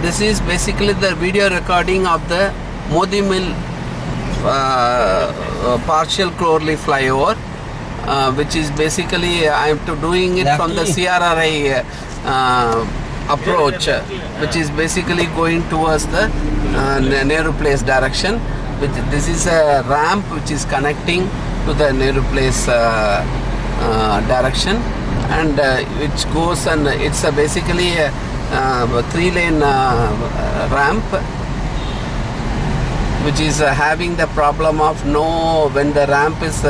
This is basically the video recording of the Modi Mill partial Clover flyover, which is basically I am doing it from the CRRI approach, which is basically going towards the Nehru Place direction. This is a ramp which is connecting to the Nehru Place direction, and which goes, and it's basically a 3-lane ramp, which is having the problem of when the ramp is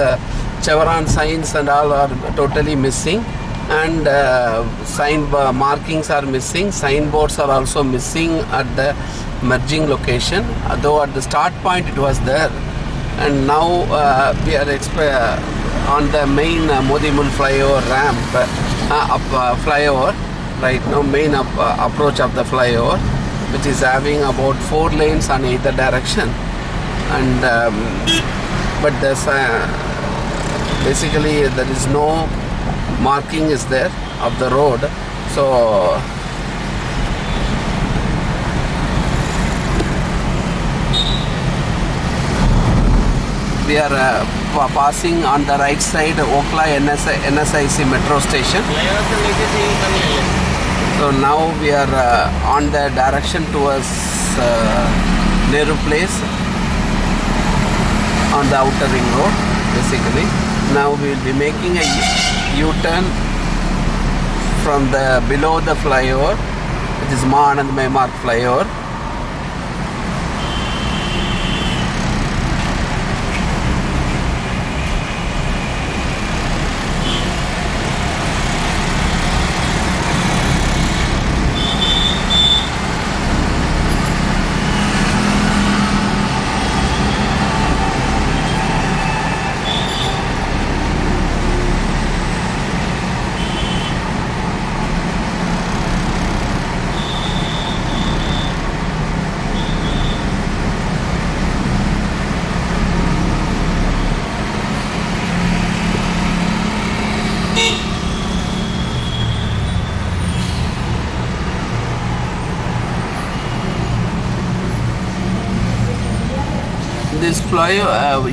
chevron signs and all are totally missing, and sign markings are missing, signboards are also missing at the merging location, though at the start point it was there. And now we are on the main Modi Mill flyover ramp, flyover right now, main approach of the flyover, which is having about 4 lanes on either direction, and but there's basically there is no marking is there of the road, so we are passing on the right side Okla NSIC metro station. So now we are on the direction towards Nehru Place on the outer ring road basically. Now we will be making a U-turn from the below the flyover, which is Mahanandmay Mark flyover. This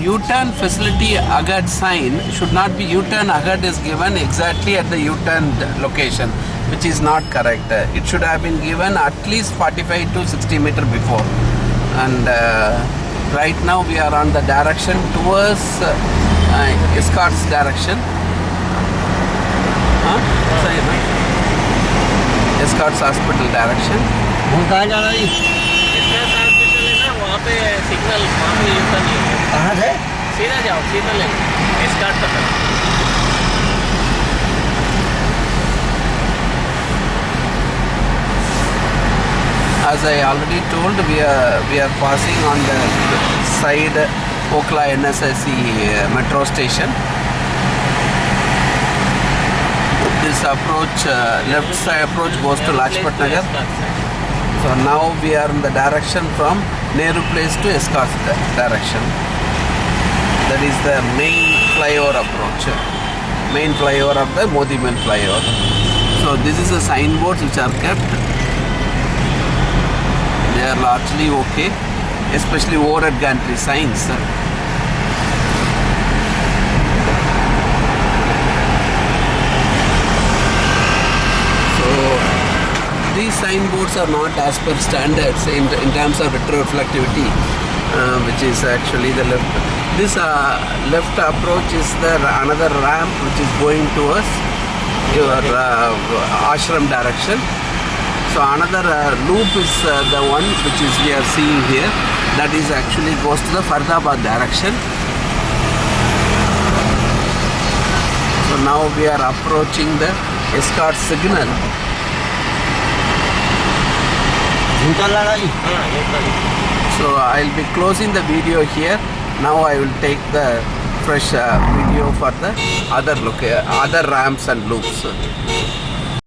U-turn facility ahead sign should not be U-turn ahead is given exactly at the U-turn location, which is not correct. It should have been given at least 45 to 60 meter before. And right now we are on the direction towards Escorts direction. Escorts Hospital direction. वहाँ पे signal वहाँ पे U turn नहीं है। कहाँ से? सीधा जाओ, सीधा ले एस्कॉर्ट तक। As I already told, we are passing on the side Okla NSIC metro station. This approach, left side approach goes to Lajpat Nagar. So now we are in the direction from Nehru Place to Escorts direction. That is the main flyover approach, main flyover of the Modi Mill flyover. So this is the signboards which are kept. They are largely okay, especially overhead gantry signs. These signboards are not as per standards in terms of retroreflectivity, which is actually the left. This left approach is another ramp which is going towards your ashram direction. So another loop is the one which is we are seeing here. That is actually goes to the Faridabad direction. So now we are approaching the Escort signal. So I'll be closing the video here. Now I will take the fresh video for the other ramps and loops.